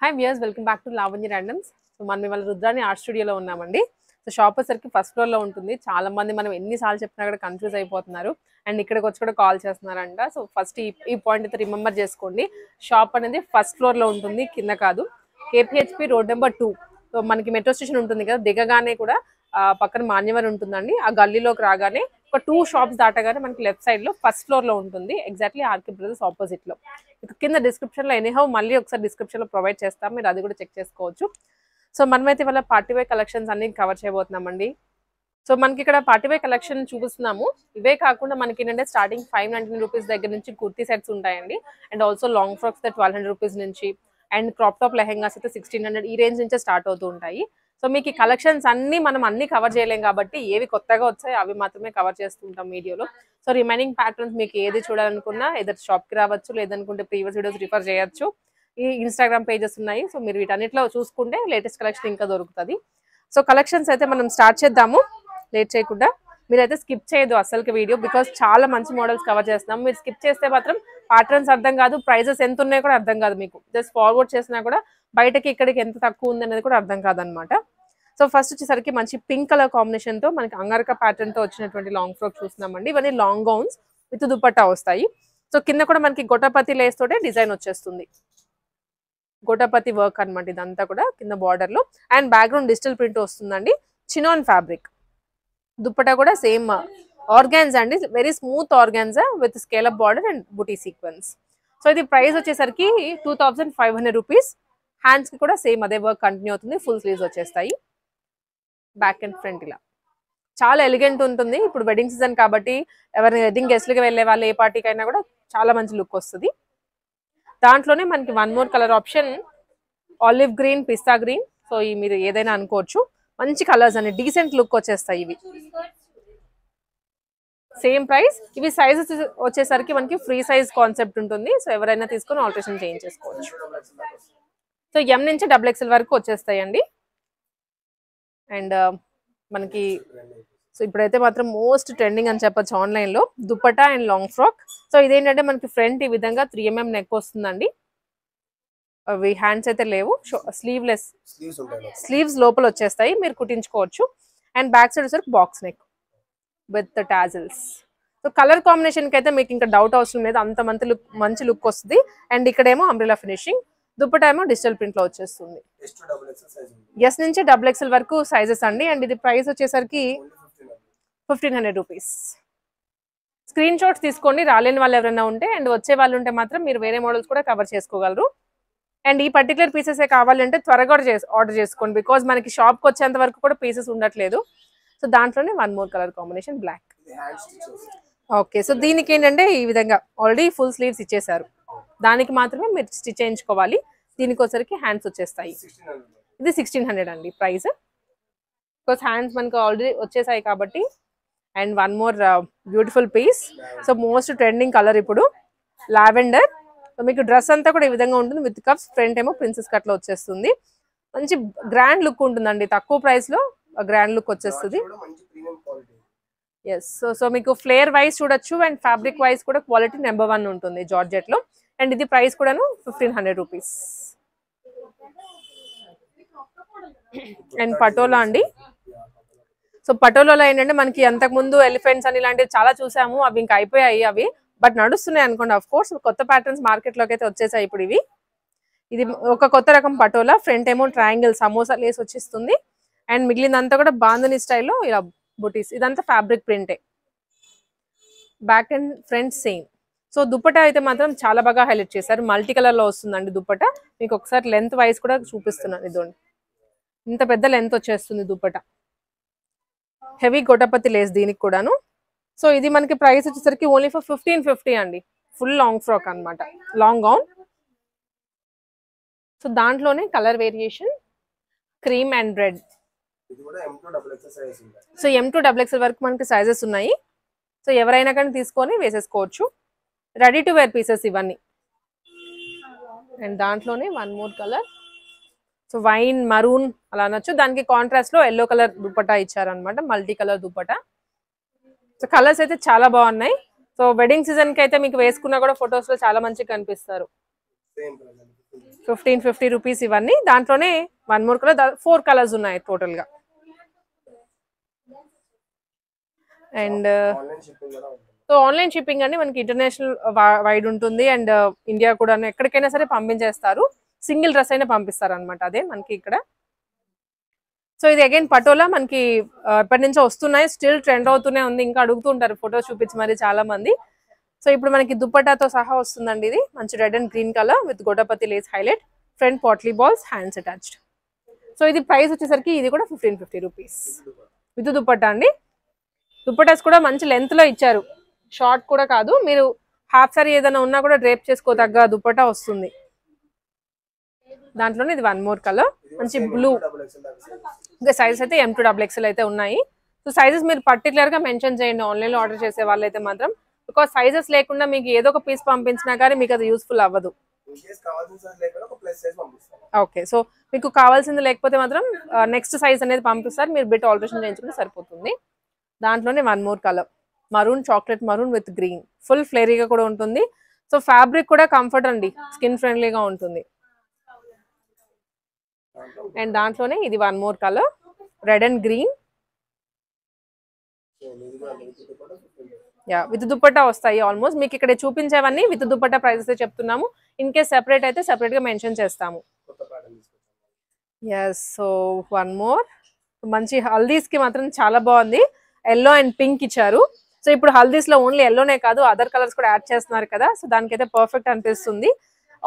Hi viewers, welcome back to Lavanya Randoms. So మనం ఇవాళ Rudrani art స్టూడియోలో ఉన్నామండి. సో షాప్ వచ్చరికి ఫస్ట్ ఫ్లోర్ లో ఉంటుంది. చాలా మంది మనం ఎన్నిసార్లు చెప్పినా కూడా కన్ఫ్యూజ్ అయిపోతున్నారు అండ్ ఇక్కడికి వచ్చి కూడా కాల్ చేస్తున్నారంట. సో ఫస్ట్ ఈ పాయింట్ అయితే రిమెంబర్ చేసుకోండి. షాప్ అనేది ఫస్ట్ ఫ్లోర్ లో ఉంటుంది, కింద కాదు. KPHP road number 2. సో మనకి మెట్రో స్టేషన్ ఉంటుంది కదా, దిగగానే కూడా పక్కన మాన్యవర్ ఉంటుందండి. ఆ గల్లీలోకి రాగానే ఒక 2 షాప్స్ దాటగానే మనకి లెఫ్ట్ సైడ్ లో ఫస్ట్ ఫ్లోర్ లో ఉంటుంది, ఎగ్జాక్ట్లీ ఆర్కే బ్రదర్స్ ఆపోజిట్ లో. కింద డిస్క్రిప్షన్ లో ఎనీహౌ మళ్ళీ ఒకసారి డిస్క్రిప్షన్ లో ప్రొవైడ్ చేస్తాం, మీరు అది కూడా చెక్ చేసుకోవచ్చు. సో మనమైతే ఇవాళ పార్టీ వేర్ కలెక్షన్స్ అన్ని కవర్ చేయబోతున్నామండి. సో మనకి ఇక్కడ పార్టీ వేర్ కలెక్షన్ చూపిస్తున్నాము. ఇవే కాకుండా మనకి ఏంటంటే స్టార్టింగ్ 599 రూపీస్ దగ్గర నుంచి కుర్తీ సెట్స్ ఉంటాయండి. And also long frocks 1200 rupees నుంచి, అండ్ క్రాప్ టాప్ లెహెంగాస్ అయితే 1600 ఈ రేంజ్ నుంచే స్టార్ట్ అవుతూ ఉంటాయి. సో మీకు ఈ కలెక్షన్స్ మనం అన్ని కవర్ చేయలేం కాబట్టి ఏవి కొత్తగా వచ్చాయి అవి మాత్రమే కవర్ చేస్తుంటాం వీడియోలో. సో రిమైనింగ్ ప్యాటర్న్స్ మీకు ఏది చూడాలనుకున్నా ఏదైనా షాప్కి రావచ్చు, లేదనుకుంటే ప్రీవియస్ వీడియోస్ రిఫర్ చేయొచ్చు. ఈ ఇన్స్టాగ్రామ్ పేజెస్ ఉన్నాయి, సో మీరు వీటన్నిటిలో చూసుకుంటే లేటెస్ట్ కలెక్షన్ ఇంకా దొరుకుతుంది. సో కలెక్షన్స్ అయితే మనం స్టార్ట్ చేద్దాము లేట్ చేయకుండా. మీరైతే స్కిప్ చేయదు అసలుకి వీడియో, బికాస్ చాలా మంచి మోడల్స్ కవర్ చేస్తున్నాం. మీరు స్కిప్ చేస్తే మాత్రం ప్యాటర్న్స్ అర్థం కాదు, ప్రైజెస్ ఎంత ఉన్నాయో కూడా అర్థం కాదు మీకు. జస్ట్ ఫార్వర్డ్ చేసినా కూడా బయటకి ఇక్కడికి ఎంత తక్కువ ఉంది అనేది కూడా అర్థం కాదనమాట. సో ఫస్ట్ వచ్చేసరికి మంచి పింక్ కలర్ కాంబినేషన్ తో మనకి అంగారక ప్యాటర్న్ తో వచ్చినటువంటి లాంగ్ ఫ్రాక్ చూస్తున్నామండి. ఇవన్నీ లాంగ్ గౌన్స్ విత్ దుపట్టా వస్తాయి. సో కింద కూడా మనకి గొటపతి లేస్ తోటే డిజైన్ వచ్చేస్తుంది, గొటపతి వర్క్ అనమాట ఇదంతా కూడా కింద బార్డర్ లో. అండ్ బ్యాక్గ్రౌండ్ డిజిటల్ ప్రింట్ వస్తుందండి, చినాన్ ఫ్యాబ్రిక్. దుపట్టా కూడా సేమ్ ఆర్గాన్జా అండి, very smooth organza with scale up border and buti sequence. So ఇది ప్రైస్ వచ్చేసరికి 2500 రూపీస్. హ్యాండ్స్ కి కూడా సేమ్ అదే వర్క్ కంటిన్యూ అవుతుంది, ఫుల్ స్లీవ్స్ వచ్చేస్తాయి. బ్యాక్ అండ్ ఫ్రంట్ ఇలా చాలా ఎలిగెంట్ ఉంటుంది. ఇప్పుడు వెడ్డింగ్ సీజన్ కాబట్టి ఎవరైనా వెడ్డింగ్ గెస్ట్లకి వెళ్ళే వాళ్ళు ఏ పార్టీకి అయినా కూడా చాలా మంచి లుక్ వస్తుంది. దాంట్లోనే మనకి one more colour option olive green, పిస్తా గ్రీన్. సో ఈ మీరు ఏదైనా అనుకోవచ్చు, మంచి కలర్స్ అని డీసెంట్ లుక్ వచ్చేస్తాయి ఇవి. Same price. ఇవి సైజ్ వచ్చేసరికి మనకి ఫ్రీ సైజ్ కాన్సెప్ట్ ఉంటుంది, సో ఎవరైనా తీసుకొని ఆల్టరేషన్ చేయించేసుకోవచ్చు. సో M నుంచి XXL వరకు వచ్చేస్తాయండి. అండ్ మనకి సో ఇప్పుడైతే మాత్రం మోస్ట్ ట్రెండింగ్ అని చెప్పొచ్చు ఆన్లైన్ లో dupatta and long frock. So ఇదేంటంటే మనకి ఫ్రంట్ ఈ విధంగా 3mm నెక్ వస్తుందండి. అవి హ్యాండ్స్ అయితే లేవు, స్లీవ్లెస్, స్లీవ్స్ లోపల వచ్చేస్తాయి, మీరు కుట్టించుకోవచ్చు. అండ్ బ్యాక్ సైడ్ వచ్చేసరికి box neck with tassels. So colour combination కి అయితే మీకు ఇంకా డౌట్ అవసరం లేదు, అంత మంచి లుక్ వస్తుంది. అండ్ ఇక్కడేమో అంబ్రెలా ఫినిషింగ్, దుపట్టా ఏమో డిజిటల్ ప్రింట్ లో వచ్చేస్తుంది. ఎస్ నుంచి XXL వరకు సైజెస్ అండి. అండ్ ఇది ప్రైస్ వచ్చేసరికి 1500 రూపీస్. స్క్రీన్ షాట్స్ తీసుకోండి రాలేని వాళ్ళు ఎవరైనా ఉంటే, అండ్ వచ్చే వాళ్ళు ఉంటే మాత్రం మీరు వేరే మోడల్స్ కూడా కవర్ చేసుకోగలరు. అండ్ ఈ పర్టికులర్ పీసెస్ కావాలంటే త్వరగా ఆర్డర్ చేసుకోండి, బికాజ్ మనకి షాప్కి వచ్చేంత వరకు కూడా పీసెస్ ఉండట్లేదు. సో దాంట్లోనే one more colour combination black. Okay, so దీనికి ఏంటంటే ఈ విధంగా ఆల్రెడీ ఫుల్ స్లీవ్స్ ఇచ్చేసారు, దానికి మాత్రమే మీరు స్టిచ్ చేయించుకోవాలి. దీనికి వచ్చరికి హ్యాండ్స్ వచ్చేస్తాయి. ఇది 1600 అండి ప్రైస్, బికాస్ హ్యాండ్స్ మనకు ఆల్రెడీ వచ్చేసాయి కాబట్టి. And one more beautiful piece. So most trending colour ఇప్పుడు లావెండర్. సో మీకు డ్రెస్ అంతా కూడా ఈ విధంగా ఉంటుంది విత్ కప్స్. ఫ్రంట్ ఏమో ప్రిన్సెస్ కట్ లో వచ్చేస్తుంది, మంచి గ్రాండ్ లుక్ ఉంటుందండి, తక్కువ ప్రైస్ లో గ్రాండ్ లుక్ వచ్చేస్తుంది. ఎస్, సో మీకు ఫ్లేర్ వైజ్ చూడొచ్చు అండ్ ఫ్యాబ్రిక్ వైజ్ కూడా క్వాలిటీ నెంబర్ 1 ఉంటుంది జార్జెట్ లో. అండ్ ఇది ప్రైస్ కూడాను 1500 రూపీస్. అండ్ పటోలా అండి. సో పటోలాలో ఏంటంటే మనకి అంతకుముందు ఎలిఫెంట్స్ అని ఇలాంటివి చాలా చూసాము, అవి ఇంకా అయిపోయాయి, అవి బట్ నడుస్తున్నాయి అనుకోండి. ఆఫ్ కోర్స్ కొత్త ప్యాటర్న్స్ మార్కెట్ లోకి అయితే వచ్చేసాయి ఇప్పుడు ఇవి. ఇది ఒక కొత్త రకం పటోలా. ఫ్రంట్ ఏమో ట్రయాంగిల్ సమోసా లేస్ వచ్చేస్తుంది, అండ్ మిగిలినంతా కూడా బాంధని స్టైల్లో ఇలా బుటీస్. ఇదంతా ఫ్యాబ్రిక్ ప్రింటే. Back and front same. So dupatta అయితే మాత్రం చాలా బాగా హైలైట్ చేశారు, మల్టీ కలర్ లో వస్తుందండి దుపట్టా. మీకు ఒకసారి లెంత్ వైజ్ కూడా చూపిస్తున్నాను, ఇదండి ఇంత పెద్ద లెంత్ వచ్చేస్తుంది దుపట్టా. హెవీ గొటపతి లేస్ దీనికి కూడాను. సో ఇది మనకి ప్రైస్ వచ్చేసరికి ఓన్లీ ఫర్ 1550 అండి. ఫుల్ లాంగ్ ఫ్రాక్ అనమాట, లాంగ్ గౌన్. సో దాంట్లోనే colour variation cream and red. So M to XXL వరకు మనకి సైజెస్ ఉన్నాయి. సో ఎవరైనా కానీ తీసుకొని వేసేసుకోవచ్చు. రెడీ టు వేర్ పీసెస్ ఇవన్నీ. అండ్ దాంట్లోనే one more colour, so wine maroon అలా అనొచ్చు. దానికి కాంట్రాస్ట్ లో ఎల్లో కలర్ దుపట్టా ఇచ్చారనమాట, multi colour dupatta. So colours అయితే చాలా బాగున్నాయి. సో వెడ్డింగ్ సీజన్ కి అయితే మీకు వేసుకున్నా కూడా ఫొటోస్ లో చాలా మంచిగా కనిపిస్తారు. 1550 రూపీస్ ఇవన్నీ. దాంట్లోనే వన్ మోర్ కలర్, 4 కలర్స్ ఉన్నాయి టోటల్ గా. అండ్ సో ఆన్లైన్ షిప్పింగ్ అండి మనకి ఇంటర్నేషనల్ వైడ్ ఉంటుంది అండ్ ఇండియా కూడా ఎక్కడికైనా సరే పంపించేస్తారు. సింగిల్ డ్రెస్ అయినా పంపిస్తారు అనమాట. అదే మనకి ఇక్కడ. సో ఇది అగైన్ పటోలా మనకి ఎప్పటి నుంచో వస్తున్నాయి, స్టిల్ ట్రెండ్ అవుతూనే ఉంది. ఇంకా అడుగుతుంటారు ఫొటోస్ చూపించి మరి చాలా మంది. సో ఇప్పుడు మనకి దుప్పటాతో సహా వస్తుందండి. ఇది మంచి red and green colour with gotapatti lace highlight, front potli balls, hands attached. So ఇది ప్రైస్ వచ్చేసరికి ఇది కూడా 1550 రూపీస్ విత్ దుప్పటా అండి. దుప్పటాస్ కూడా మంచి లెంత్ లో ఇచ్చారు, షార్ట్ కూడా కాదు. మీరు హాఫ్ సారీ ఏదైనా ఉన్నా కూడా డ్రేప్ చేసుకోదగ్గ దుప్పటా వస్తుంది. దాంట్లోనే ఇది వన్ మోర్ కలర్ మంచి బ్లూ. ఇంకా సైజెస్ అయితే M to XXL అయితే ఉన్నాయి. సో సైజెస్ మీరు పర్టికులర్ గా మెన్షన్ చేయండి ఆన్లైన్ లో ఆర్డర్ చేసే వాళ్ళైతే మాత్రం. బికాస్ సైజెస్ లేకుండా మీకు ఏదో ఒక పీస్ పంపించినా కానీ మీకు అది యూస్ఫుల్ అవ్వదు. ఓకే, సో మీకు కావాల్సింది లేకపోతే మాత్రం నెక్స్ట్ సైజ్ అనేది పంపిస్తారు, మీరు బిట్ ఆల్టరేషన్ చేయించుకుంటే సరిపోతుంది. దాంట్లోనే one more colour maroon, chocolate maroon with green, full ఫ్లేరీగా కూడా ఉంటుంది. సో ఫ్యాబ్రిక్ కూడా కంఫర్ట్ అండి, స్కిన్ ఫ్రెండ్లీగా ఉంటుంది. అండ్ దాంట్లోనే ఇది one more colour red and green. Yeah with dupatta వస్తాయి ఆల్మోస్ట్. మీకు ఇక్కడ చూపించేవన్నీ విత్ దుప్పట్టా ప్రైజెస్ చెప్తున్నాము. ఇన్ కేస్ సెపరేట్ అయితే సెపరేట్ గా మెన్షన్ చేస్తాము. ఎస్, సో వన్ మోర్ మంచి హల్దీస్ కి మాత్రం చాలా బాగుంది. ఎల్లో అండ్ పింక్ ఇచ్చారు. సో ఇప్పుడు హల్దీస్ లో ఓన్లీ ఎల్లోనే కాదు అదర్ కలర్స్ కూడా యాడ్ చేస్తున్నారు కదా, సో దానికైతే పర్ఫెక్ట్ అనిపిస్తుంది.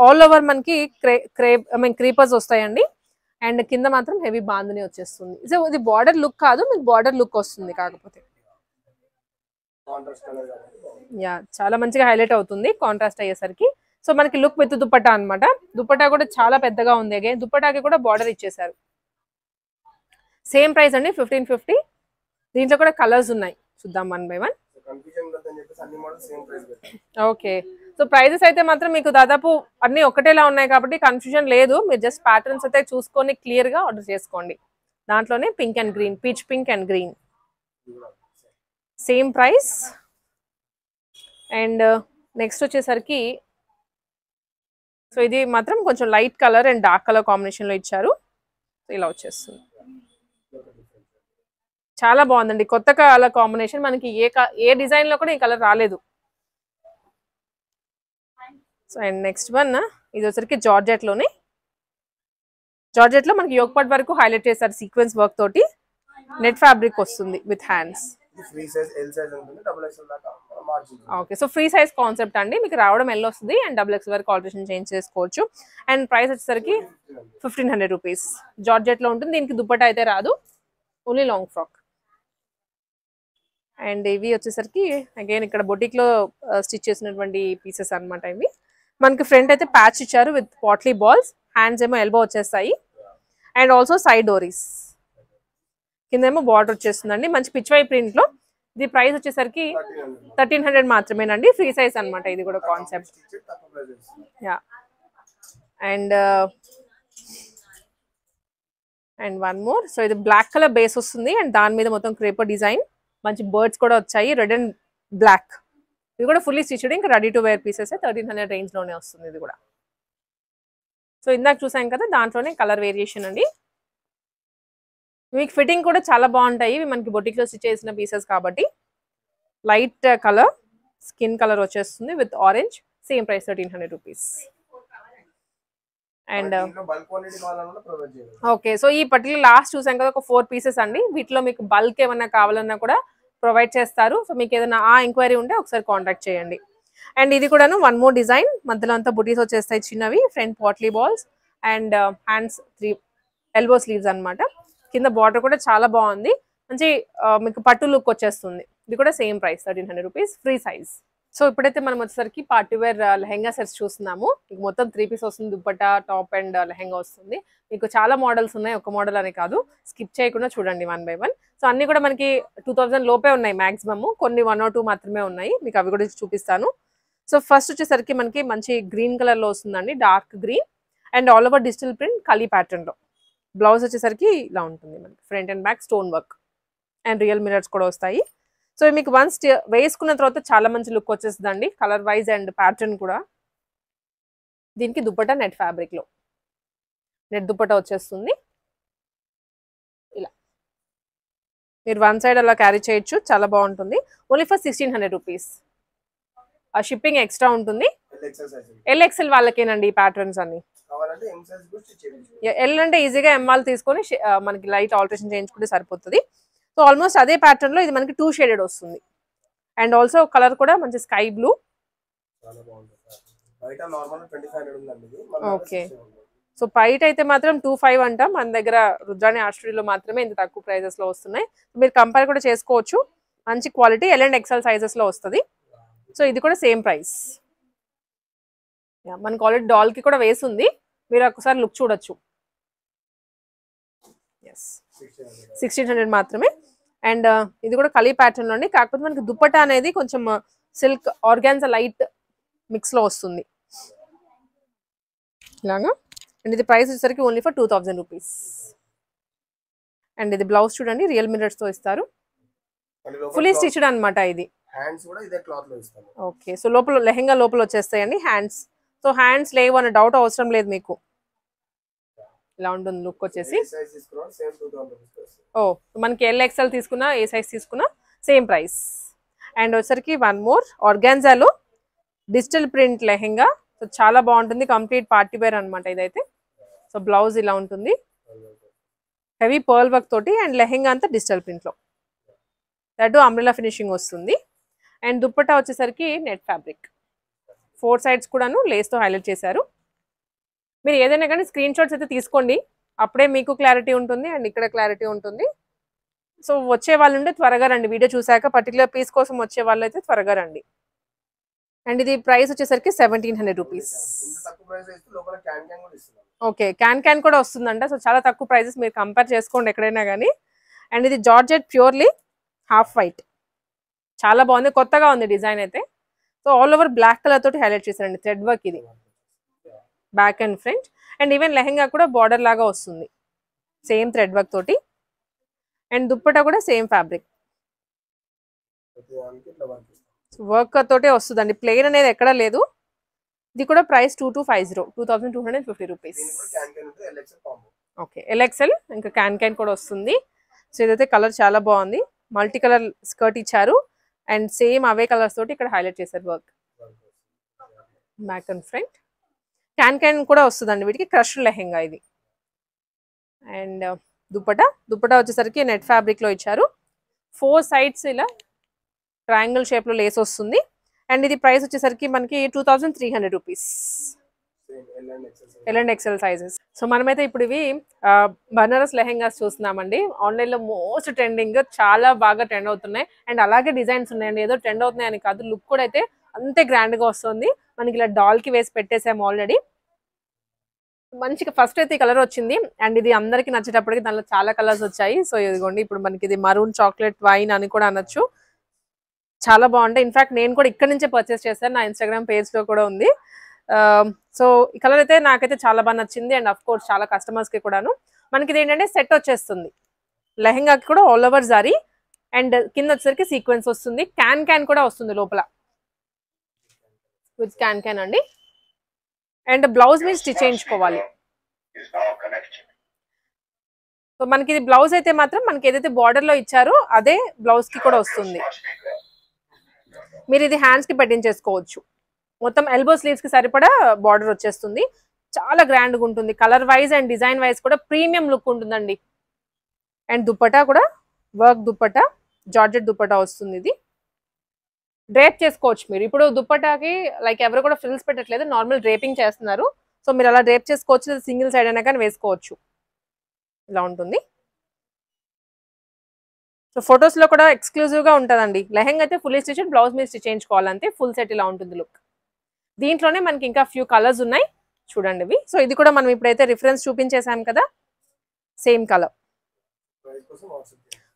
ఆల్ ఓవర్ మనకి క్రీపర్స్ వస్తాయండి. అండ్ కింద మాత్రం హెవీ బాందని వచ్చేస్తుంది. సో ఇది బార్డర్ లుక్ కాదు, మీకు బార్డర్ లుక్ వస్తుంది. కాకపోతే యా చాలా మంచిగా హైలైట్ అవుతుంది కాంట్రాస్ట్ అయ్యేసరికి. సో మనకి లుక్ విత్ దుప్పటా అనమాట. దుప్పటా కూడా చాలా పెద్దగా ఉంది. అగైన్ దుప్పటాకి కూడా బార్డర్ ఇచ్చేసారు. సేమ్ ప్రైస్ అండి 1550. దీంట్లో కూడా కలర్స్ ఉన్నాయి, చూద్దాం one by one. Okay, so prices అయితే మాత్రం మీకు దాదాపు అన్ని ఒకటేలా ఉన్నాయి కాబట్టి కన్ఫ్యూజన్ లేదు. మీరు జస్ట్ ప్యాటర్న్స్ అయితే చూసుకొని క్లియర్ గా ఆర్డర్ చేసుకోండి. దాంట్లోనే pink and green, peach pink and green, same price. And next వచ్చేసరికి సో ఇది మాత్రం కొంచెం light colour and dark colour combination లో ఇచ్చారు. ఇలా వచ్చేస్తుంది, చాలా బాగుందండి. కొత్త కలర్ కాంబినేషన్, మనకి ఏ డిజైన్ లో కూడా ఈ కలర్ రాలేదు. సో అండ్ నెక్స్ట్ వన్ ఇది వచ్చరికి జార్జెట్ లోనే. జార్జెట్ లో మనకి యోగ్ పార్ట్ వరకు హైలైట్ చేశారు సీక్వెన్స్ వర్క్ తోటి. నెట్ ఫ్యాబ్రిక్ వస్తుంది with hands. Okay, so free size concept అండి. మీకు రావడం ఎల్ వస్తుంది అండ్ XXL వరకు ఆల్టరేషన్ చేంజ్ చేసుకోవచ్చు. అండ్ ప్రైస్ వచ్చేసరికి 1500 రూపీస్. జార్జెట్ లో ఉంటుంది. దీనికి దుప్పటా అయితే రాదు, ఓన్లీ లాంగ్ ఫ్రాక్. అండ్ ఇవి వచ్చేసరికి అగైన్ ఇక్కడ బొటిక్ లో స్టిచ్ చేసినటువంటి పీసెస్ అనమాట. ఇవి మనకి ఫ్రంట్ అయితే ప్యాచ్ ఇచ్చారు విత్ పాట్లీ బాల్స్, హ్యాండ్స్ ఏమో ఎల్బో వచ్చేస్తాయి. అండ్ ఆల్సో సైడ్ డోరీస్, కింద ఏమో బార్డర్ వచ్చేస్తుందండి మంచి పిచ్వై ప్రింట్ లో. ఇది ప్రైస్ వచ్చేసరికి 1300 మాత్రమేనండి. ఫ్రీ సైజ్ అనమాట ఇది కూడా concept. Yeah and one more. So ఇది బ్లాక్ కలర్ బేస్ వస్తుంది అండ్ దాని మీద మొత్తం క్రేపర్ డిజైన్, మంచి బర్డ్స్ కూడా వచ్చాయి రెడ్ అండ్ బ్లాక్. ఇది కూడా ఫుల్లీ స్టిచ్డ్, ఇంకా ready to wear pieces 1300 range లోనే వస్తుంది ఇది కూడా. సో ఇందాక చూసాం కదా దాంట్లోనే కలర్ వేరియేషన్ అండి. మీకు ఫిట్టింగ్ కూడా చాలా బాగుంటాయి. ఇవి మనకి బొటిక్ లో స్టిచ్ చేసిన పీసెస్ కాబట్టి. లైట్ కలర్ స్కిన్ కలర్ వచ్చేస్తుంది with orange. Same price 1300 rupees. And okay, so ఈ పర్టికులర్ లాస్ట్ చూసాం కదా ఒక 4 పీసెస్ అండి. వీటిలో మీకు బల్క్ ఏమన్నా కావాలన్నా కూడా ప్రొవైడ్ చేస్తారు. సో మీకు ఏదైనా ఆ ఎంక్వైరీ ఉంటే ఒకసారి కాంటాక్ట్ చేయండి. అండ్ ఇది కూడాను వన్ మోర్ డిజైన్, మధ్యలో అంతా బుటీస్ వచ్చేస్తాయి చిన్నవి, front potli balls and hands 3 elbow sleeves అనమాట. కింద బార్డర్ కూడా చాలా బాగుంది, మంచి మీకు పట్టు లుక్ వచ్చేస్తుంది. ఇది కూడా same price 1300 rupees, free size. So ఇప్పుడైతే మనం వచ్చేసరికి పార్టీ వేర్ లెహెంగా సెట్స్ చూస్తున్నాము. మీకు మొత్తం 3 పీస్ వస్తుంది, దుప్పట్టా, టాప్ అండ్ లెహెంగా వస్తుంది. మీకు చాలా మోడల్స్ ఉన్నాయి, ఒక మోడల్ అని కాదు. స్కిప్ చేయకుండా చూడండి వన్ బై వన్. సో అన్ని కూడా మనకి 2000 లోపే ఉన్నాయి మాక్సిమమ్, కొన్ని 1 or 2 మాత్రమే ఉన్నాయి. మీకు అవి కూడా చూపిస్తాను. సో ఫస్ట్ వచ్చేసరికి మనకి మంచి గ్రీన్ కలర్ లో వస్తుందండి, dark green and all over digital print కలీ ప్యాటర్న్ లో. బ్లౌజ్ వచ్చేసరికి ఇలా ఉంటుంది మనకి, front and back stone work and real mirrors కూడా వస్తాయి. సో మీకు వన్స్ వేసుకున్న తర్వాత చాలా మంచి లుక్ వచ్చేస్తుందండి, కలర్ వైజ్ అండ్ ప్యాటర్న్ కూడా. దీనికి దుప్పట్టా నెట్ ఫ్యాబ్రిక్ లో నెట్ దుపట్టా వచ్చేస్తుంది. ఇలా మీరు వన్ సైడ్ అలా క్యారీ చేయొచ్చు, చాలా బాగుంటుంది. Only for 1600 rupees. ఆ షిప్పింగ్ ఎక్స్ట్రా ఉంటుంది. ఎల్ఎక్స్ఎల్ వాళ్ళకేనండి ఈ ప్యాటర్న్స్ అన్ని. ఎల్ అంటే ఈజీగా ఎంఆల్ తీసుకొని మనకి లైట్ ఆల్టరేషన్ చేయించుకుంటే సరిపోతుంది. సో ఆల్మోస్ట్ అదే ప్యాటర్న్ లో ఇది మనకి 2 షేడెడ్ వస్తుంది. అండ్ ఆల్సో కలర్ కూడా మంచి స్కై బ్లూ. ఓకే, సో బయట అయితే మాత్రం 2500 అంట, మన దగ్గర రుద్రాణి ఆర్ట్ స్టూడియోలో మాత్రమే ఇంత తక్కువ ప్రైజెస్ లో వస్తున్నాయి. మీరు కంపేర్ కూడా చేసుకోవచ్చు. మంచి quality L and XL sizes లో వస్తుంది. సో ఇది కూడా సేమ్ ప్రైస్. మనకు ఆల్రెడీ డాల్ కి కూడా వేసింది, మీరు ఒకసారి లుక్ చూడొచ్చు. 1600 మాత్రమే. అండ్ ఇది కూడా కలీ ప్యాటర్న్ లోని, కాకపోతే మనకి దుపట్టా అనేది కొంచెం సిల్క్ ఆర్గాన్జా లైట్ మిక్స్ లో వస్తుంది ఇలాగా. అండ్ ఇది ప్రైస్ వచ్చేసరికి ఓన్లీ ఫర్ 2000 రూపీస్. అండ్ ఇది బ్లౌజ్ చూడండి, రియల్ మిర్రర్స్ తో ఇస్తారు, ఫుల్లీ స్టిచ్డ్ అనమాట ఇది. ఓకే, సో లోపల లెహెంగా లోపల వచ్చేస్తాయండి హ్యాండ్స్. సో హ్యాండ్స్ లేవు అనే డౌట్ అవసరం లేదు మీకు. ఇలా ఉంటుంది లుక్ వచ్చేసి. ఓ, మనకి ఎల్ఎక్స్ఎల్ తీసుకున్నా ఏ సైజ్ తీసుకున్నా సేమ్ ప్రైస్. అండ్ వచ్చరికి వన్ మోర్ ఆర్గాన్జాలో డిజిటల్ ప్రింట్ లెహెంగా. సో చాలా బాగుంటుంది, కంప్లీట్ పార్టీ వేర్ అనమాట ఇదైతే. సో బ్లౌజ్ ఇలా ఉంటుంది, హెవీ పర్ల్ వర్క్ తోటి. అండ్ లెహెంగా అంతా డిజిటల్ ప్రింట్ లో, దట్ అంబ్రెల్లా ఫినిషింగ్ వస్తుంది. అండ్ దుప్పట్టా వచ్చేసరికి నెట్ ఫ్యాబ్రిక్, 4 సైడ్స్ కూడాను లేస్తో హైలైట్ చేశారు. మీరు ఏదైనా కానీ స్క్రీన్ షాట్స్ అయితే తీసుకోండి, అప్పుడే మీకు క్లారిటీ ఉంటుంది అండ్ ఇక్కడ క్లారిటీ ఉంటుంది. సో వచ్చే వాళ్ళు ఉంటే త్వరగా రండి, వీడియో చూసాక పర్టికులర్ పీస్ కోసం వచ్చే వాళ్ళు అయితే త్వరగా రండి. అండ్ ఇది ప్రైస్ వచ్చేసరికి 1700 రూపీస్. ఓకే, క్యాన్ కూడా వస్తుందంట. సో చాలా తక్కువ ప్రైజెస్, మీరు కంపేర్ చేసుకోండి ఎక్కడైనా కానీ. అండ్ ఇది జార్జెట్ ప్యూర్లీ హాఫ్ వైట్, చాలా బాగుంది, కొత్తగా ఉంది డిజైన్ అయితే. So all over black colour తోటి హైలైట్ చేశారండి, థ్రెడ్ వర్క్ ఇది back and front. And even lehenga కూడా బార్డర్ లాగా వస్తుంది సేమ్ థ్రెడ్ వర్క్ తోటి. అండ్ దుప్పటా కూడా సేమ్ ఫ్యాబ్రిక్ వర్క్ తోటే వస్తుందండి, ప్లెయిన్ అనేది ఎక్కడా లేదు. ఇది కూడా ప్రైస్ 2250 రూపీస్. ఓకే, ఎల్ఎక్స్ఎల్ ఇంకా క్యాన్ కూడా వస్తుంది. సో ఇదైతే కలర్ చాలా బాగుంది, మల్టీ కలర్ స్కర్ట్ ఇచ్చారు అండ్ సేమ్ అవే కలర్స్ తోటి ఇక్కడ హైలైట్ చేశారు work back and front. Can కూడా వస్తుందండి వీటికి, క్రష్ లెహెంగా ఇది. అండ్ దుపట్టా వచ్చేసరికి నెట్ ఫ్యాబ్రిక్ లో ఇచ్చారు, 4 సైడ్స్ ఇలా ట్రయాంగిల్ షేప్ లో లేస్ వస్తుంది. అండ్ ఇది ప్రైస్ వచ్చేసరికి మనకి 2300 rupees, L and XL sizes. So మనమైతే ఇప్పుడు ఇవి బనారస్ లెహెంగాస్ చూస్తున్నామండి. ఆన్లైన్ లో మోస్ట్ ట్రెండింగ్, చాలా బాగా ట్రెండ్ అవుతున్నాయి. అండ్ అలాగే డిజైన్స్ ఉన్నాయండి, ఏదో ట్రెండ్ అవుతున్నాయి అని కాదు, లుక్ కూడా అయితే అంతే గ్రాండ్ గా వస్తుంది. మనకి ఇలా డాల్ కి వేసి పెట్టేసాము ఆల్రెడీ. మంచిగా ఫస్ట్ అయితే ఈ కలర్ వచ్చింది అండ్ ఇది అందరికి నచ్చేటప్పటికి దానిలో చాలా కలర్స్ వచ్చాయి. సో ఇదిగోండి, ఇప్పుడు మనకి ఇది మరూన్ చాక్లెట్ వైన్ అని కూడా అనొచ్చు, చాలా బాగుంటాయి. ఇన్ఫాక్ట్ నేను కూడా ఇక్కడ నుంచే పర్చేస్ చేశాను, నా ఇన్స్టాగ్రామ్ పేజ్ లో కూడా ఉంది. సో ఈ కలర్ అయితే నాకైతే చాలా బాగా నచ్చింది. అండ్ అఫ్ కోర్స్ చాలా కస్టమర్స్ కి కూడాను. మనకి ఇది ఏంటంటే సెట్ వచ్చేస్తుంది, లెహెంగాకి కూడా ఆల్ ఓవర్ జారీ అండ్ కింద వచ్చేసరికి సీక్వెన్స్ వస్తుంది. క్యాన్ కూడా వస్తుంది లోపల విత్ క్యాన్ అండి. అండ్ బ్లౌజ్ మీద స్టిచ్ చేయించుకోవాలి. సో మనకి ఇది బ్లౌజ్ అయితే మాత్రం మనకి ఏదైతే బార్డర్ లో ఇచ్చారో అదే బ్లౌజ్ కి కూడా వస్తుంది. మీరు ఇది హ్యాండ్స్ కి పెట్టించేసుకోవచ్చు, మొత్తం ఎల్బో స్లీవ్స్ కి సరిపడా బార్డర్ వచ్చేస్తుంది. చాలా గ్రాండ్ గా ఉంటుంది, colour wise and design wise కూడా ప్రీమియం లుక్ ఉంటుందండి. అండ్ దుపట్టా కూడా వర్క్ దుపట్టా, జార్జెట్ దుపట్టా వస్తుంది. ఇది డ్రేప్ చేసుకోవచ్చు మీరు. ఇప్పుడు దుపట్టాకి లైక్ ఎవరు కూడా ఫ్రిల్స్ పెట్టట్లేదు, నార్మల్ డ్రేపింగ్ చేస్తున్నారు. సో మీరు అలా డ్రేప్ చేసుకోవచ్చు, సింగిల్ సైడ్ అయినా కానీ వేసుకోవచ్చు. ఇలా ఉంటుంది. సో ఫొటోస్ లో కూడా ఎక్స్క్లూజివ్ గా ఉంటుందండి. లెహెంగా అయితే ఫుల్ స్టిచ్, బ్లౌజ్ మీద స్టిచ్ చేయించుకోవాలంటే ఫుల్ సెట్ ఇలా ఉంటుంది లుక్. దీంట్లోనే మనకి ఇంకా ఫ్యూ కలర్స్ ఉన్నాయి చూడండి ఇవి. సో ఇది కూడా మనం ఇప్పుడైతే రిఫరెన్స్ చూపించేసాం కదా, సేమ్ కలర్.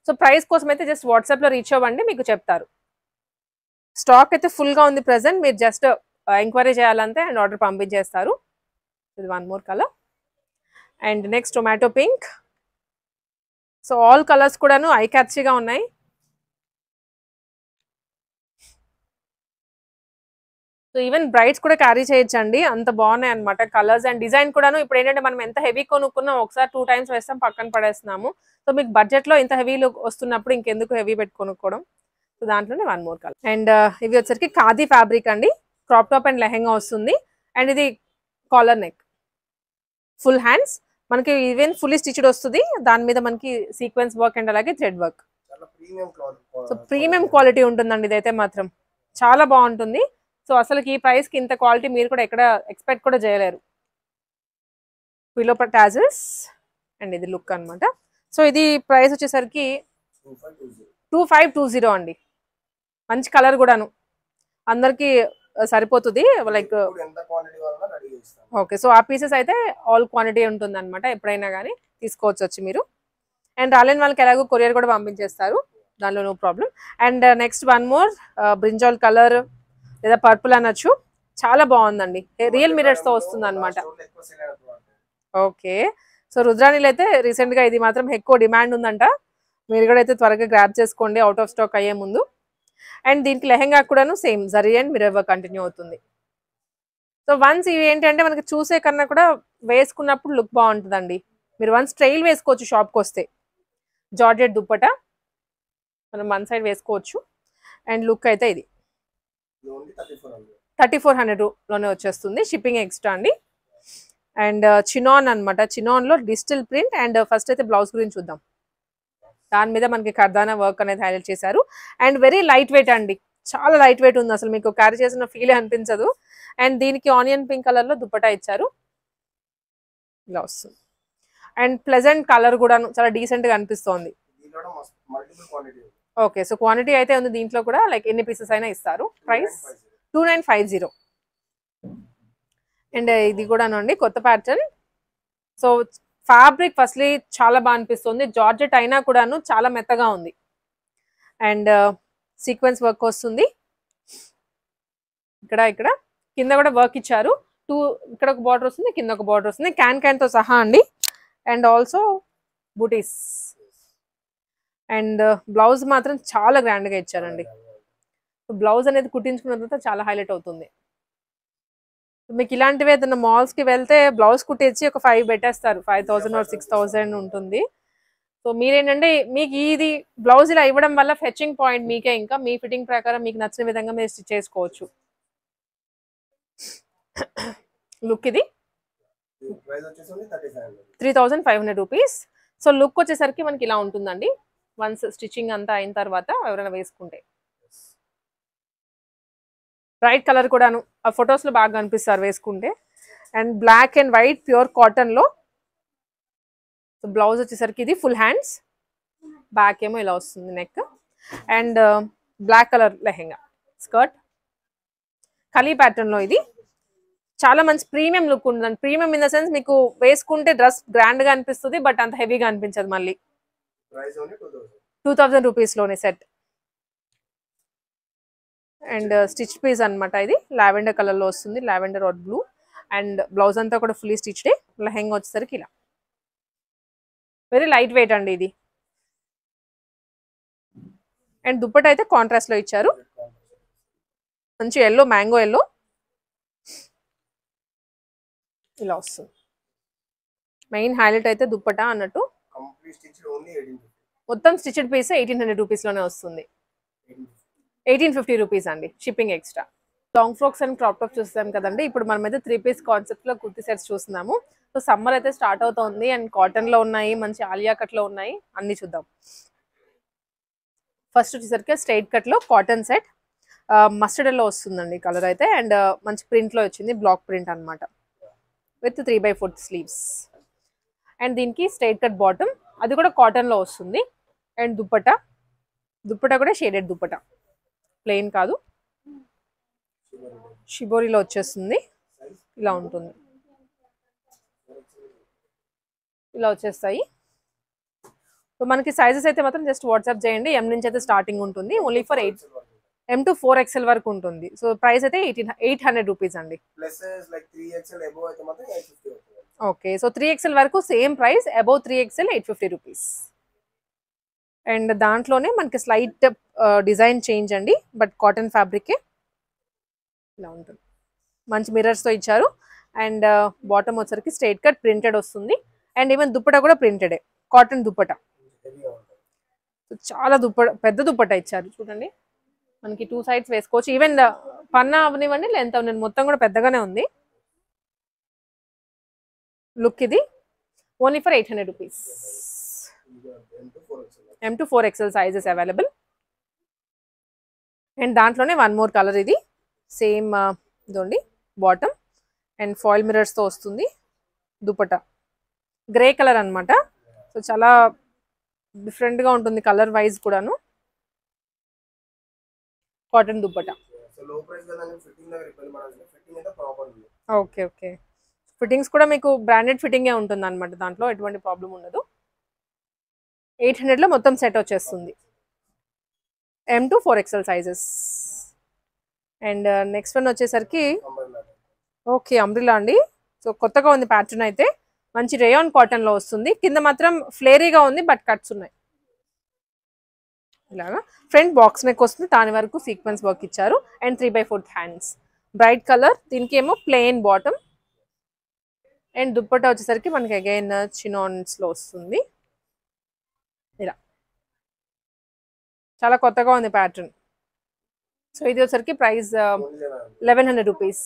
సో ప్రైస్ కోసం అయితే జస్ట్ వాట్సాప్ లో రీచ్ అవ్వండి, మీకు చెప్తారు. స్టాక్ అయితే ఫుల్ గా ఉంది ప్రెసెంట్, మీరు జస్ట్ ఎంక్వైరీ చేయాలంటే అండ్ ఆర్డర్ పంపించేస్తారు. ఇది one more colour. And next tomato pink. So all colours కూడాను ఐ క్యాచ్గా ఉన్నాయి. సో ఈవెన్ బ్రైడ్స్ కూడా క్యారీ చేయొచ్చండి, అంత బాగున్నాయి అనమాట కలర్స్ అండ్ డిజైన్ కూడాను. ఇప్పుడు ఏంటంటే మనం ఎంత హెవీ కొనుక్కున్నాం ఒకసారి 2 టైమ్స్ వేస్తాం పక్కన పడేస్తున్నాము. సో మీకు బడ్జెట్ లో ఇంత హెవీ వస్తున్నప్పుడు ఇంకెందుకు హెవీ పెట్టి కొనుక్కోవడం. సో దాంట్లోనే 1 మోర్ కలర్. అండ్ ఇవి వచ్చరికి ఖాదీ ఫ్యాబ్రిక్ అండి, క్రాప్ టాప్ అండ్ లెహెంగా వస్తుంది. అండ్ ఇది కాలర్ నెక్, ఫుల్ హ్యాండ్స్, మనకి ఈవెన్ ఫుల్లీ స్టిచ్డ్ వస్తుంది. దాని మీద మనకి సీక్వెన్స్ వర్క్ అండ్ అలాగే thread work. So premium quality ఉంటుందండి ఇదైతే మాత్రం చాలా బాగుంటుంది. సో అసలుకి ఈ ప్రైస్ కి ఇంత క్వాలిటీ మీరు కూడా ఎక్కడ ఎక్స్పెక్ట్ కూడా చేయలేరు. పిల్లో టాజల్స్ అండ్ ఇది లుక్ అనమాట. సో ఇది ప్రైస్ వచ్చేసరికి 2520 అండి. మంచి కలర్ కూడాను, అందరికి సరిపోతుంది లైక్. ఓకే, సో ఆ పీసెస్ అయితే ఆల్ క్వాంటిటీ ఉంటుంది అనమాట, ఎప్పుడైనా కానీ తీసుకోవచ్చు వచ్చి మీరు. అండ్ రాలేని వాళ్ళకి ఎలాగో కొరియర్ కూడా పంపించేస్తారు, దానిలో no problem. And next 1 more brinjal colour లేదా పర్పుల్ అనొచ్చు, చాలా బాగుందండి. రియల్ మిరర్స్ తో వస్తుంది అనమాట. ఓకే, సో రుద్రాణిలో అయితే రీసెంట్ గా ఇది మాత్రం ఎక్కువ డిమాండ్ ఉందంట, మీరు కూడా అయితే త్వరగా గ్రాప్ చేసుకోండి అవుట్ ఆఫ్ స్టాక్ అయ్యే ముందు. అండ్ దీనికి లెహెంగా కూడాను same zari and mirror work continue అవుతుంది. సో వన్స్ ఇవి ఏంటంటే మనకి చూసే కన్నా కూడా వేసుకున్నప్పుడు లుక్ బాగుంటుందండి. మీరు వన్స్ ట్రైల్ వేసుకోవచ్చు షాప్కి వస్తే. జార్జెట్ దుప్పట మనం 1 సైడ్ వేసుకోవచ్చు. అండ్ లుక్ అయితే ఇది 3400 లోనే వచ్చేస్తుంది, షిప్పింగ్ ఎక్స్ట్రా అండి. అండ్ చినాన్ అనమాట, చినాన్ లో డిజిటల్ ప్రింట్. అండ్ ఫస్ట్ అయితే బ్లౌజ్ గురించి చూద్దాం. దాని మీద మనకి కర్దానా వర్క్ అనేది హైలైట్ చేశారు. అండ్ వెరీ లైట్ వెయిట్ అండి, చాలా లైట్ వెయిట్ ఉంది, అసలు మీకు క్యారీ చేసిన ఫీల్ అనిపించదు. అండ్ దీనికి ఆనియన్ పింక్ కలర్ లో దుప్పటా ఇచ్చారు, ఇలా వస్తుంది. అండ్ ప్లెజెంట్ కలర్ కూడా చాలా డీసెంట్ గా అనిపిస్తోంది. ఓకే, సో క్వాంటిటీ అయితే ఉంది దీంట్లో కూడా, లైక్ ఎన్ని పీసెస్ అయినా ఇస్తారు. ప్రైస్ 2950. అండ్ ఇది కూడాను అండి కొత్త ప్యాటర్న్. సో ఫ్యాబ్రిక్ ఫస్ట్లీ చాలా బాగా అనిపిస్తుంది, జార్జెట్ అయినా కూడాను చాలా మెత్తగా ఉంది. అండ్ సీక్వెన్స్ వర్క్ వస్తుంది, ఇక్కడ కింద కూడా వర్క్ ఇచ్చారు. ఇక్కడ ఒక బార్డర్ వస్తుంది, కింద ఒక బార్డర్ వస్తుంది, క్యాన్ తో సహా అండి. And also buttis. And blouse మాత్రం చాలా గ్రాండ్ గా ఇచ్చారండి. బ్లౌజ్ అనేది కుట్టించుకున్న తర్వాత చాలా హైలైట్ అవుతుంది. మీకు ఇలాంటివి ఏదైనా మాల్స్ కి వెళ్తే బ్లౌజ్ కుట్టించి ఒక 5 పెట్టేస్తారు, 5000 or 6000 ఉంటుంది. సో మీరేంటంటే మీకు ఇది బ్లౌజ్ ఇలా ఇవ్వడం వల్ల ఫెచ్చింగ్ పాయింట్ మీకే, ఇంకా మీ ఫిట్టింగ్ ప్రకారం మీకు నచ్చిన విధంగా మీరు స్టిచ్ చేసుకోవచ్చు. లుక్ ఇది 3500 రూపీస్. సో లుక్ వచ్చేసరికి మనకి ఇలా ఉంటుందండి వన్స్ స్టిచ్చింగ్ అంతా అయిన తర్వాత ఎవరైనా వేసుకుంటే. బ్రైట్ కలర్ కూడాను ఆ ఫొటోస్ లో బాగా కనిపిస్తారు వేసుకుంటే. And black and white pure cotton లో. సో బ్లౌజ్ వచ్చేసరికి ఇది ఫుల్ హ్యాండ్స్, బ్యాక్ ఏమో ఇలా వస్తుంది neck. And black colour lehenga, skirt కలీ ప్యాటర్న్ లో. ఇది చాలా మంచి ప్రీమియం లుక్ ఉంటుందండి. ప్రీమియం ఇన్ ద సెన్స్ మీకు వేసుకుంటే డ్రెస్ గ్రాండ్ గా అనిపిస్తుంది, బట్ అంత హెవీగా అనిపించదు. మళ్ళీ 2000 రూపీస్ లోనే సెట్. అండ్ స్టిచ్ పీస్ అనమాట, ఇది లావెండర్ కలర్ లో వస్తుంది, lavender or blue. And blouse అంతా కూడా ఫుల్లీ స్టిచ్డ్. లెహెంగా వచ్చేసరికి ఇలా వెరీ లైట్ వెయిట్ అండి ఇది. అండ్ దుప్పట అయితే కాంట్రాస్ట్ లో ఇచ్చారు, మంచి ఎల్లో, మ్యాంగో ఎల్లో ఇలా వస్తుంది. మెయిన్ హైలైట్ అయితే దుప్పట అన్నట్టు. మొత్తం స్టిచ్డ్ పీస్ 1800 రూపీస్ లోనే వస్తుంది. 1850 రూపీస్ అండి, shipping extra. Long frocks and crop top చూస్తాం కదండి. ఇప్పుడు మనం అయితే 3 పీస్ కాన్సెప్ట్ లో కుర్తీ సెట్స్ చూస్తున్నాము. సో సమ్మర్ అయితే స్టార్ట్ అవుతుంది. అండ్ కాటన్ లో ఉన్నాయి, మంచి ఆలియా కట్ లో ఉన్నాయి, అన్ని చూద్దాం. ఫస్ట్ వచ్చేసరికి స్ట్రైట్ కట్ లో కాటన్ సెట్, మస్టర్డ్ లో వస్తుందండి కలర్ అయితే. అండ్ మంచి ప్రింట్ లో వచ్చింది, బ్లాక్ ప్రింట్ అనమాట, విత్ 3/4 స్లీవ్స్. అండ్ దీనికి స్ట్రైట్ కట్ బాటమ్, అది కూడా కాటన్ లో వస్తుంది. అండ్ దుప్పట కూడా షేడెడ్ దుప్పట, ప్లెయిన్ కాదు, షిబోరిలో వచ్చేస్తుంది. ఇలా ఉంటుంది, ఇలా వచ్చేస్తాయి. సో మనకి సైజెస్ అయితే మాత్రం జస్ట్ వాట్సాప్ చేయండి. M నుంచి అయితే స్టార్టింగ్ ఉంటుంది, only for 8M to 4XL వరకు ఉంటుంది. సో ప్రైస్ అయితే 800 రూపీస్ అండి. ఓకే, సో 3XL వరకు same price, above 3XL 850 rupees. And దాంట్లోనే మనకి స్లైట్ డిజైన్ చేంజ్ అండి, బట్ కాటన్ ఫ్యాబ్రికే ఇలా ఉంటుంది. మంచి మిర్రర్స్తో ఇచ్చారు. అండ్ బాటమ్ వచ్చరికి స్ట్రైట్ కట్ ప్రింటెడ్ వస్తుంది. అండ్ ఈవెన్ దుప్పట కూడా ప్రింటెడే, కాటన్ దుప్పట. చాలా పెద్ద దుప్పట ఇచ్చారు చూడండి. మనకి 2 సైడ్స్ వేసుకోవచ్చు. ఈవెన్ పన్నా అవనివ్వండి, లెంత్ అవనివ్వండి, మొత్తం కూడా పెద్దగానే ఉంది. లుక్ ఇది only for 800 rupees. M to 4XL sizes available. And దాంట్లోనే వన్ మోర్ కలర్, ఇది సేమ్ ఇదండి బాటమ్ అండ్ ఫాయిల్ మిరర్స్తో వస్తుంది. దుపట్టా గ్రే కలర్ అనమాట. సో చాలా డిఫరెంట్గా ఉంటుంది కలర్ వైజ్ కూడాను. Cotton dupatta. Okay okay. Fittings కూడా మీకు బ్రాండెడ్ ఫిట్టింగే ఉంటుంది అనమాట, దాంట్లో ఎటువంటి ప్రాబ్లం ఉండదు. 800లో మొత్తం సెట్ వచ్చేస్తుంది. M to 4XL sizes. And next one వచ్చేసరికి ఓకే అంబ్రిల్లా అండి. సో కొత్తగా ఉంది ప్యాటర్న్ అయితే. మంచి రేయాన్ కాటన్లో వస్తుంది. కింద మాత్రం ఫ్లేరీగా ఉంది, బట్ కట్స్ ఉన్నాయి. ఇలాగా ఫ్రంట్ బాక్స్ నెక్ వస్తుంది, దాని వరకు సీక్వెన్స్ వర్క్ ఇచ్చారు. And 3/4 hands. Bright colour. దీనికి ఏమో ప్లెయిన్ బాటమ్. అండ్ దుప్పట్టా వచ్చేసరికి మనకి అగైన్ చినాన్స్లో వస్తుంది. ఇలా చాలా కొత్తగా ఉంది ప్యాటర్న్. సో ఇది వచ్చరికి ప్రైస్ 1100 రూపీస్.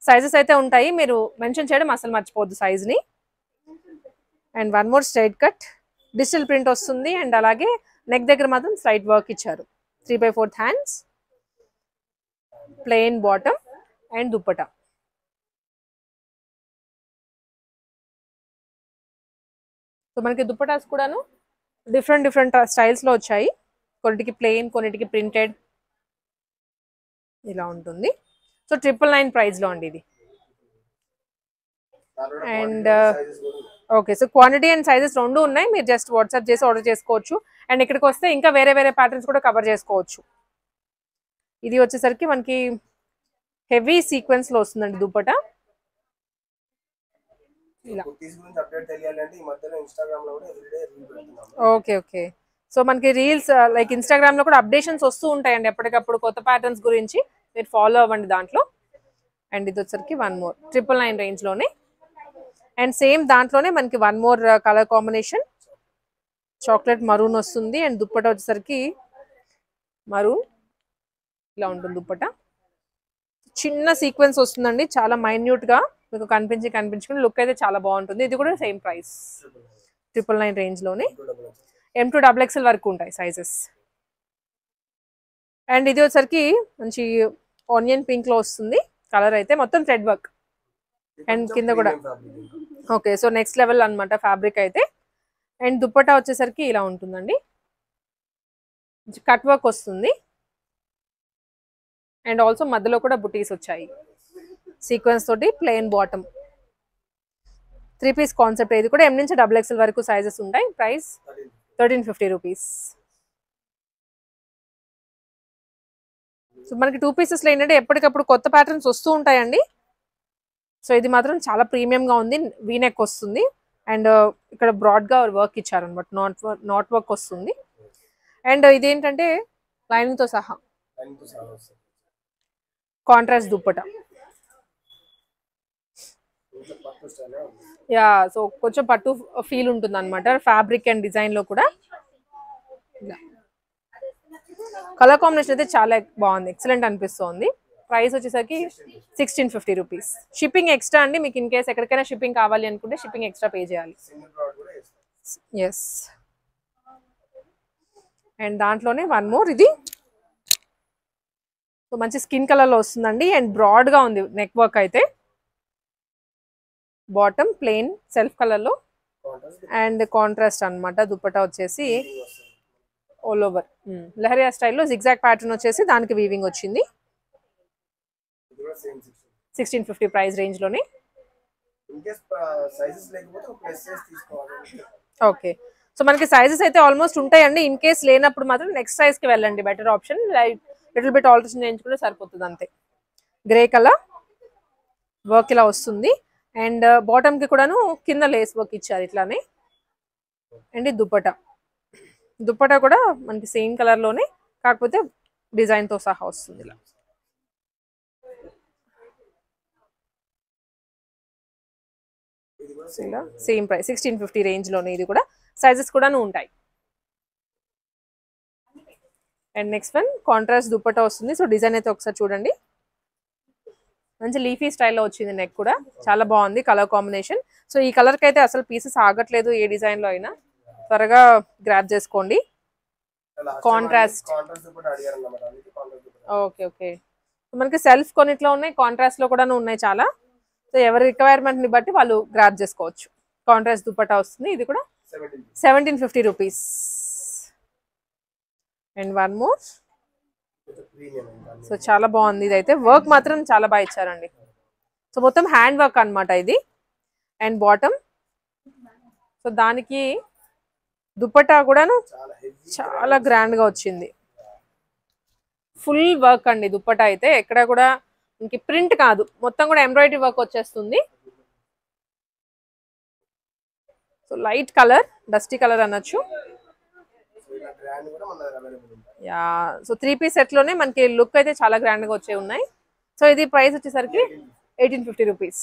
సైజెస్ అయితే ఉంటాయి, మీరు మెన్షన్ చేయడం అసలు మర్చిపోవద్దు సైజ్ని. And one more straight cut digital print వస్తుంది. అండ్ అలాగే నెక్ దగ్గర మాత్రం స్ట్రైట్ వర్క్ ఇచ్చారు. 3/4 hands, plain bottom and dupatta. So మనకి దుప్పటాస్ కూడాను డిఫరెంట్ స్టైల్స్లో వచ్చాయి. కొన్నిటికి ప్లెయిన్, కొన్నిటికి ప్రింటెడ్, ఇలా ఉంటుంది. సో 999 ప్రైస్లో అండి ఇది. And okay, so quantity and sizes రెండు ఉన్నాయి, మీరు జస్ట్ వాట్సాప్ చేసి ఆర్డర్ చేసుకోవచ్చు. అండ్ ఇక్కడికి వస్తే ఇంకా వేరే ప్యాటర్న్స్ కూడా కవర్ చేసుకోవచ్చు. ఇది వచ్చేసరికి మనకి హెవీ సీక్వెన్స్లో వస్తుందండి దుప్పటా. ఇలా ఓకే ఓకే. సో మనకి రీల్స్ లైక్ ఇన్స్టాగ్రామ్లో కూడా అప్డేషన్స్ వస్తూ ఉంటాయండి ఎప్పటికప్పుడు కొత్త ప్యాటర్న్స్ గురించి, మీరు ఫాలో అవ్వండి దాంట్లో. అండ్ ఇది వచ్చరికి వన్ మోర్ 999 రేంజ్లోనే. అండ్ సేమ్ దాంట్లోనే మనకి one more colour combination, chocolate maroon వస్తుంది. అండ్ దుప్పట వచ్చేసరికి మరూన్, ఇలా ఉంటుంది దుప్పట. చిన్న సీక్వెన్స్ వస్తుందండి, చాలా మైన్యూట్గా మీకు కనిపించుకుని లుక్ అయితే చాలా బాగుంటుంది. ఇది కూడా same price 999 రేంజ్లోనే. M to XXL వరకు ఉంటాయి సైజెస్. అండ్ ఇది వచ్చరికి మంచి ఆనియన్ పింక్లో వస్తుంది కలర్ అయితే, మొత్తం థ్రెడ్ వర్క్. అండ్ కింద కూడా ఓకే, సో నెక్స్ట్ లెవెల్ అనమాట ఫ్యాబ్రిక్ అయితే. అండ్ దుప్పటా వచ్చేసరికి ఇలా ఉంటుందండి, కట్ వర్క్ వస్తుంది. అండ్ ఆల్సో మధ్యలో కూడా బుటీస్ వచ్చాయి సీక్వెన్స్ తోటి. Plain bottom, 3 piece concept. ఇది కూడా M నుంచి XXL వరకు సైజెస్ ఉంటాయి. Price 1350 rupees. సో మనకి 2 పీసెస్లో ఏంటంటే ఎప్పటికప్పుడు కొత్త ప్యాటర్న్స్ వస్తూ ఉంటాయండి. సో ఇది మాత్రం చాలా ప్రీమియంగా ఉంది, వీనెక్ వస్తుంది. అండ్ ఇక్కడ బ్రాడ్గా వర్క్ ఇచ్చారనమాట, నాట్ వర్క్ వస్తుంది. అండ్ ఇదేంటంటే లైనింగ్తో సహా కాంట్రాస్ట్ దుప్పట. యా, సో కొంచెం పట్టు ఫీల్ ఉంటుంది అనమాట ఫ్యాబ్రిక్ అండ్ డిజైన్లో కూడా. కలర్ కాంబినేషన్ అయితే చాలా బాగుంది, ఎక్సలెంట్ అనిపిస్తుంది. ప్రైస్ వచ్చేసరికి 1650 రూపీస్. షిప్పింగ్ ఎక్స్ట్రా అండి, మీకు ఇన్ కేస్ ఎక్కడికైనా షిప్పింగ్ కావాలి అనుకుంటే షిప్పింగ్ ఎక్స్ట్రా పే చేయాలి. ఎస్. అండ్ దాంట్లోనే వన్ మోర్, ఇది సో మంచి స్కిన్ కలర్లో వస్తుందండి. అండ్ బ్రాడ్గా ఉంది నెక్ వర్క్ అయితే. బాటమ్ ప్లెయిన్ సెల్ఫ్ కలర్లో అండ్ కాంట్రాస్ట్ అనమాట. దుప్పటా వచ్చేసి ఆల్ ఓవర్ లెహరియా స్టైల్లో జిగ్జాగ్ ప్యాటర్న్ వచ్చేసి దానికి వీవింగ్ వచ్చింది. 1650 ప్రైస్ రేంజ్లోనే. ఓకే, సో మనకి సైజెస్ అయితే ఆల్మోస్ట్ ఉంటాయండి. ఇన్ కేస్ లేనప్పుడు మాత్రం నెక్స్ట్ సైజ్కి వెళ్ళండి, better option. Little bit alteration చేయించుకుంటే సరిపోతుంది అంతే. గ్రే కలర్ వర్క్ ఇలా వస్తుంది. అండ్ బాటమ్కి కూడాను కింద లేస్ వర్క్ ఇచ్చారు ఇట్లానే. అండ్ దుప్పటా కూడా మనకి సేమ్ కలర్లోనే, కాకపోతే డిజైన్తో సహా వస్తుంది ఇలా. ఇలా సేమ్ ప్రైస్ 1650 రేంజ్లోనే ఇది కూడా. సైజెస్ కూడా ఉంటాయి. And next one contrast dupatta వస్తుంది. సో డిజైన్ అయితే ఒకసారి చూడండి, మంచి లీఫీ స్టైల్లో వచ్చింది. నెక్ కూడా చాలా బాగుంది కలర్ కాంబినేషన్. సో ఈ కలర్కి అయితే అసలు పీసెస్ ఆగట్లేదు ఏ డిజైన్లో అయినా, త్వరగా గ్రాప్ చేసుకోండి. Contrast okay okay. మనకి సెల్ఫ్ కొన్నిట్లో ఉన్నాయి, కాంట్రాస్ట్లో కూడా ఉన్నాయి చాలా. సో ఎవరి రిక్వైర్మెంట్ని బట్టి వాళ్ళు గ్రాప్ చేసుకోవచ్చు. కాంట్రాస్ట్ దుపట్టా వస్తుంది. ఇది కూడా 1750 rupees. And one more. So చాలా బాగుంది. ఇది అయితే వర్క్ మాత్రం చాలా బాగా ఇచ్చారండి. సో మొత్తం హ్యాండ్ వర్క్ అనమాట ఇది. అండ్ బాటమ్, సో దానికి దుపట్టా కూడాను చాలా గ్రాండ్గా వచ్చింది. ఫుల్ వర్క్ అండి దుపట్టా అయితే, ఎక్కడ కూడా ఇంక ప్రింట్ కాదు, మొత్తం కూడా ఎంబ్రాయిడరీ వర్క్ వచ్చేస్తుంది. So light colour, dusty colour అనొచ్చు. యా, సో 3 పీస్ సెట్లోనే మనకి లుక్ అయితే చాలా గ్రాండ్గా వచ్చే ఉన్నాయి. సో ఇది ప్రైస్ వచ్చేసరికి 1850 rupees.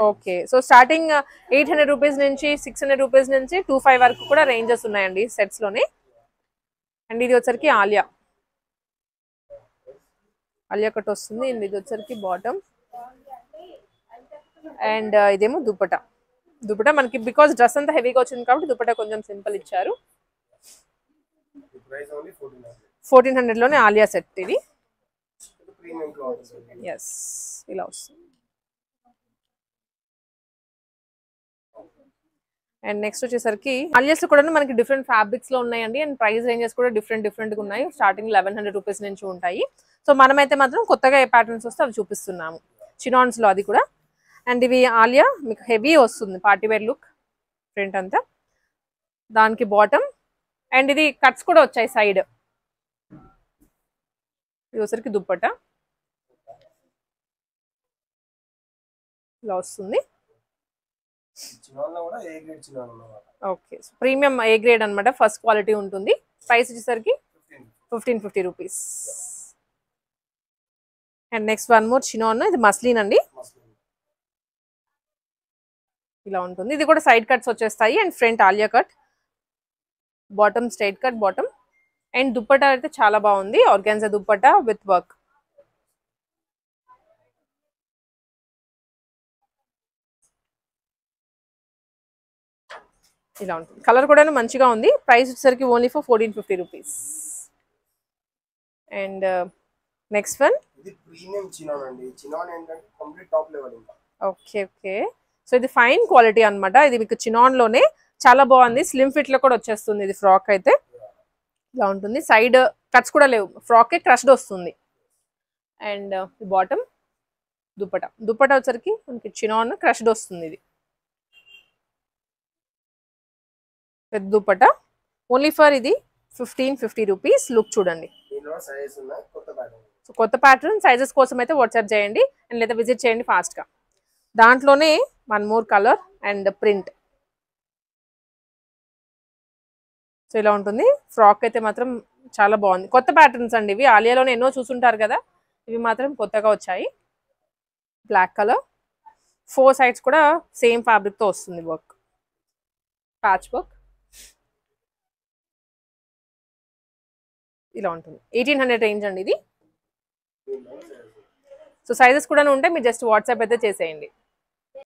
Okay. So starting 800 rupees నుంచి 600 రూపీస్ నుంచి 25 వరకు కూడా రేంజెస్ ఉన్నాయండి సెట్స్లోనే. అండ్ ఇది వచ్చరికి ఆలియా కట్ వస్తుంది. అండ్ ఇది వచ్చరికి బాటమ్. అండ్ ఇదేమో దుపట్టా మనకి బికాస్ డ్రెస్ అంతా హెవీగా వచ్చింది కాబట్టి దుపట్టా కొంచెం సింపుల్ ఇచ్చారు. 1400లోనే ఆలియా సెట్ ఇది. ఎస్, ఇలా వస్తుంది. అండ్ నెక్స్ట్ వచ్చేసరికి ఆలియాస్ కూడా మనకి డిఫరెంట్ ఫ్యాబ్రిక్స్ లో ఉన్నాయండి. అండ్ ప్రైస్ రేంజెస్ కూడా డిఫరెంట్గా ఉన్నాయి. స్టార్టింగ్ 1100 రూపీస్ నుంచి ఉంటాయి. సో మనమైతే మాత్రం కొత్తగా ఏ ప్యాటర్న్స్ వస్తే అవి చూపిస్తున్నాము చినాన్స్ లో, అది కూడా. అండ్ ఇవి ఆలియా మీకు హెవీ వస్తుంది, పార్టీ వేర్ లుక్ ప్రింట్ అంతా. దానికి బాటమ్. అండ్ ఇది కట్స్ కూడా వచ్చాయి సైడ్. ఇది వచ్చరికి దుప్పట్టా ఇలా వస్తుంది. ఓకే, ప్రీమియం ఏ గ్రేడ్ అనమాట, ఫస్ట్ క్వాలిటీ ఉంటుంది. ప్రైస్ వచ్చేసరికి 1550 rupees. And next one more chinon. ఇది మస్లిన్ అండి, ఇలా ఉంటుంది. ఇది కూడా సైడ్ కట్స్ వచ్చేస్తాయి. And front Alia cut, bottom straight cut bottom. And dupatta అయితే చాలా బాగుంది, ఆర్గాన్జా దుప్పట్టా విత్ వర్క్. ఇలా ఉంటుంది. కలర్ కూడా మంచిగా ఉంది. ప్రైస్ వచ్చేసరికి only for 1450 rupees. And next one okay okay. So ఇది ఫైన్ క్వాలిటీ అనమాట. ఇది మీకు చినాన్ లోనే చాలా బాగుంది. స్లిమ్ ఫిట్ లో కూడా వచ్చేస్తుంది ఇది. ఫ్రాక్ అయితే ఇలా ఉంటుంది. సైడ్ కట్స్ కూడా లేవు, ఫ్రాక్ క్రష్డ్ వస్తుంది. అండ్ బాటమ్ దుపట్టా వచ్చరికి మనకి చినాన్ క్రష్డ్ వస్తుంది. ఇది పెద్ద దుపట్టా ఓన్లీ ఫర్ ఇది 1550 రూపీస్. లుక్ చూడండి. సో కొత్త ప్యాటర్న్ సైజెస్ కోసం అయితే వాట్సాప్ చేయండి అండ్ లేదా విజిట్ చేయండి ఫాస్ట్గా. దాంట్లోనే one more colour and print. So ఇలా ఉంటుంది. ఫ్రాక్ అయితే మాత్రం చాలా బాగుంది. కొత్త ప్యాటర్న్స్ అండి ఇవి. ఆలియాలోనే ఎన్నో చూసుంటారు కదా, ఇవి మాత్రం కొత్తగా వచ్చాయి. బ్లాక్ కలర్, 4 సైడ్స్ కూడా సేమ్ ఫ్యాబ్రిక్తో వస్తుంది వర్క్, ప్యాచ్ వర్క్. ఇలా ఉంటుంది. 1800 రేంజ్ అండి ఇది. సో సైజెస్ కూడా ఉంటాయి, మీరు జస్ట్ వాట్సాప్ అయితే చేసేయండి.